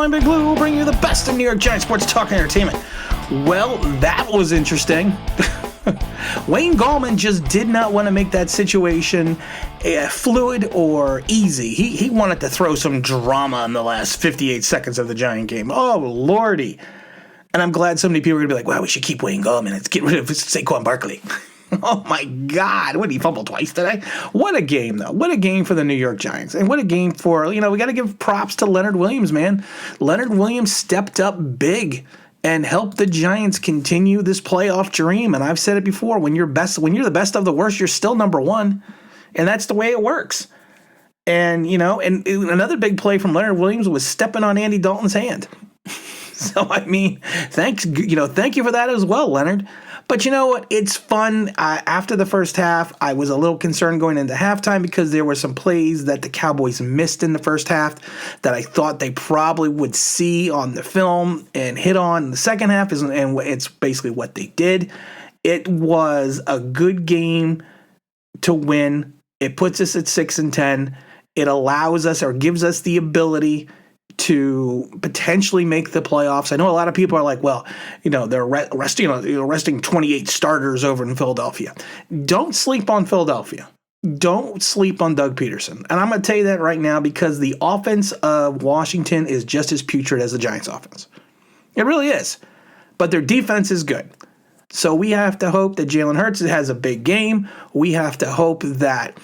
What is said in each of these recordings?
Online Big Blue will bring you the best in New York Giants sports talk and entertainment. Well, that was interesting. Wayne Gallman just did not want to make that situation fluid or easy. He wanted to throw some drama in the last 58 seconds of the Giant game. Oh, Lordy. And I'm glad so many people are going to be like, wow, we should keep Wayne Gallman. Let's get rid of Saquon Barkley. Oh, my God. What, did he fumble twice today? What a game, though. What a game for the New York Giants. And what a game for, we got to give props to Leonard Williams, man. Leonard Williams stepped up big and helped the Giants continue this playoff dream. And I've said it before, when you're the best of the worst, you're still number one. And that's the way it works. And, and another big play from Leonard Williams was stepping on Andy Dalton's hand. So, thank you for that as well, Leonard. But you know what? It's fun. After the first half, I was a little concerned going into halftime because there were some plays that the Cowboys missed in the first half that I thought they probably would see on the film and hit on in the second half, and it's basically what they did. It was a good game to win. It puts us at 6-10. It allows us or gives us the ability to potentially make the playoffs. I know a lot of people are like, well, they're resting 28 starters over in Philadelphia. Don't sleep on Philadelphia. Don't sleep on Doug Peterson. And I'm going to tell you that right now because the offense of Washington is just as putrid as the Giants offense. It really is. But their defense is good. So we have to hope that Jalen Hurts has a big game. We have to hope that,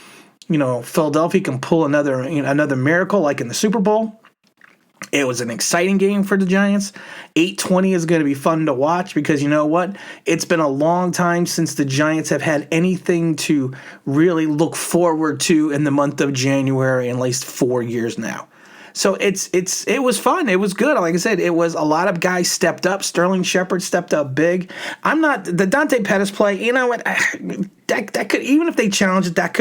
Philadelphia can pull another miracle like in the Super Bowl. It was an exciting game for the Giants. 8:20 is going to be fun to watch because you know what? It's been a long time since the Giants have had anything to really look forward to in the month of January in at least 4 years now. So it was fun. It was good. Like I said, it was a lot of guys stepped up. Sterling Shepard stepped up big. The Dante Pettis play, you know what? That could, even if they challenged it, that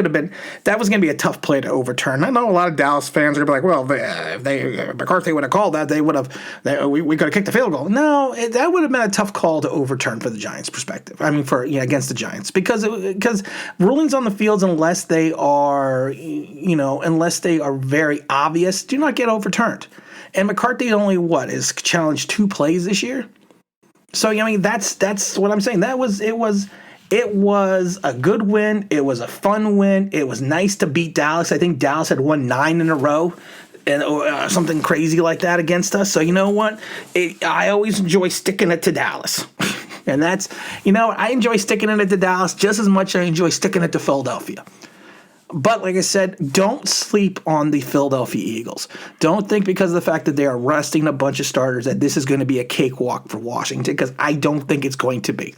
was going to be a tough play to overturn. I know a lot of Dallas fans are going to be like, well, if McCarthy would have called that, we could have kicked the field goal. No, that would have been a tough call to overturn for the Giants' perspective. Against the Giants because rulings on the fields, unless they are very obvious, do not get overturned. And McCarthy only is challenged 2 plays this year. So that's what I'm saying. It was a good win. It was a fun win. It was nice to beat Dallas. I think Dallas had won 9 in a row and something crazy like that against us. So you know what? I always enjoy sticking it to Dallas. And that's, I enjoy sticking it to Dallas just as much as I enjoy sticking it to Philadelphia. But like I said, don't sleep on the Philadelphia Eagles. Don't think because of the fact that they are resting a bunch of starters that this is going to be a cakewalk for Washington, because I don't think it's going to be.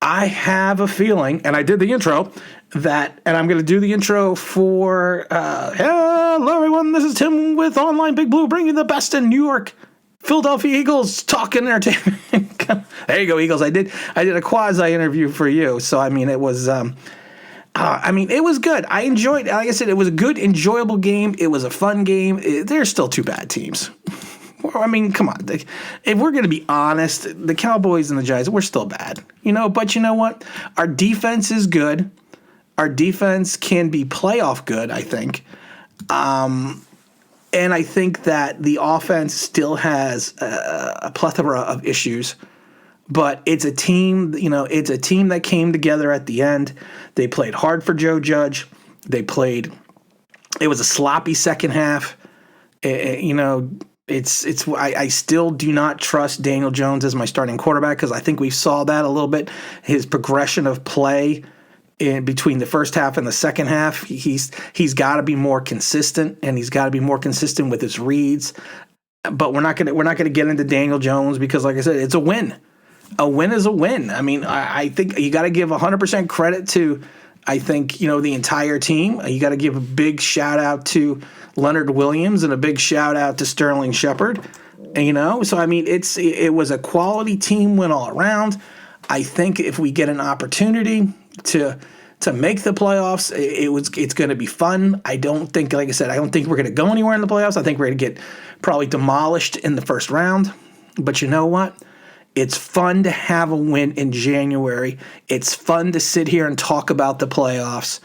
I have a feeling, and I did the intro, and I'm going to do the intro for, hello everyone, this is Tim with Online Big Blue, bringing the best in New York Philadelphia Eagles talk and entertainment. There you go, Eagles. I did a quasi interview for you, so it was... it was good. I enjoyed it. Like I said, it was a good, enjoyable game. It was a fun game. They're still 2 bad teams. Come on. If we're going to be honest, the Cowboys and the Giants, we're still bad. But you know what? Our defense is good. Our defense can be playoff good, I think. And I think that the offense still has a plethora of issues. But it's a team, that came together at the end. They played hard for Joe Judge. It was a sloppy second half. I still do not trust Daniel Jones as my starting quarterback because I think we saw that a little bit. His progression of play in between the first half and the second half, he's got to be more consistent, and he's got to be more consistent with his reads. But we're not gonna get into Daniel Jones because, like I said, it's a win. A win is a win. I think you got to give 100% credit to, the entire team. You got to give a big shout out to Leonard Williams and a big shout out to Sterling Shepard. It was a quality team win all around. I think if we get an opportunity to make the playoffs, it's going to be fun. I don't think we're going to go anywhere in the playoffs. I think we're going to get probably demolished in the first round. But you know what? It's fun to have a win in January. It's fun to sit here and talk about the playoffs.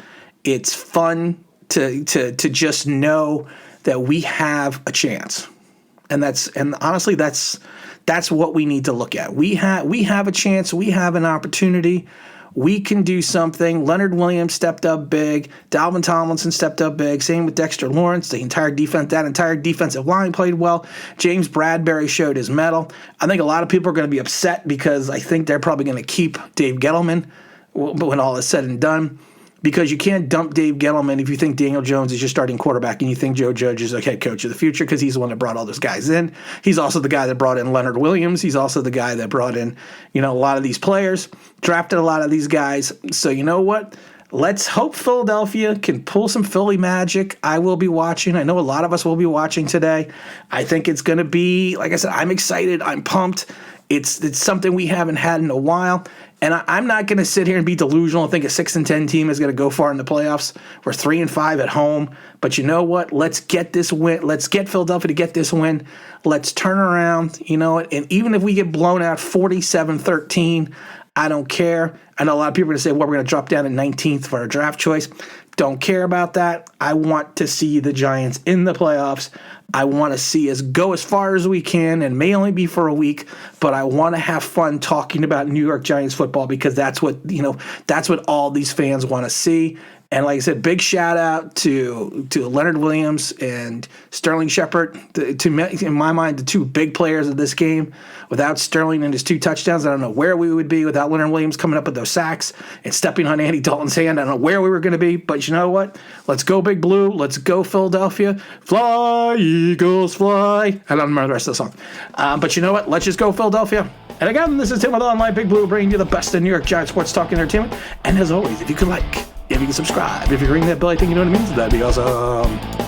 It's fun to just know that we have a chance. And honestly, that's what we need to look at. We have a chance. We have an opportunity. We can do something. Leonard Williams stepped up big. Dalvin Tomlinson stepped up big. Same with Dexter Lawrence. That entire defensive line played well. James Bradbury showed his mettle. I think a lot of people are going to be upset because I think they're probably going to keep Dave Gettleman when all is said and done. Because you can't dump Dave Gettleman if you think Daniel Jones is your starting quarterback and you think Joe Judge is the head coach of the future, because he's the one that brought all those guys in. He's also the guy that brought in Leonard Williams. He's also the guy that brought in, a lot of these players, drafted a lot of these guys. So you know what? Let's hope Philadelphia can pull some Philly magic. I will be watching. I know a lot of us will be watching today. I think it's going to be, like I said, I'm excited. I'm pumped. It's something we haven't had in a while. And I'm not going to sit here and be delusional and think a 6-10 team is going to go far in the playoffs. We're 3-5 at home. But you know what? Let's get this win. Let's get Philadelphia to get this win. Let's turn around. And even if we get blown out 47-13, I don't care. I know a lot of people are going to say, well, we're going to drop down to 19th for our draft choice. Don't care about that. I want to see the Giants in the playoffs. I want to see us go as far as we can, and may only be for a week, but I want to have fun talking about New York Giants football, because that's what all these fans want to see. And like I said, big shout out to Leonard Williams and Sterling Shepard. In my mind, the two big players of this game. Without Sterling and his 2 touchdowns, I don't know where we would be. Without Leonard Williams coming up with those sacks and stepping on Andy Dalton's hand, I don't know where we were going to be. But you know what? Let's go Big Blue. Let's go Philadelphia. Fly, Eagles, fly. I don't remember the rest of the song. But you know what? Let's just go Philadelphia. And again, this is Tim with Online Big Blue, bringing you the best in New York Giants sports talk and entertainment. And as always, if you could if you can subscribe, if you can ring that bell, I think you know what it means. That'd be awesome.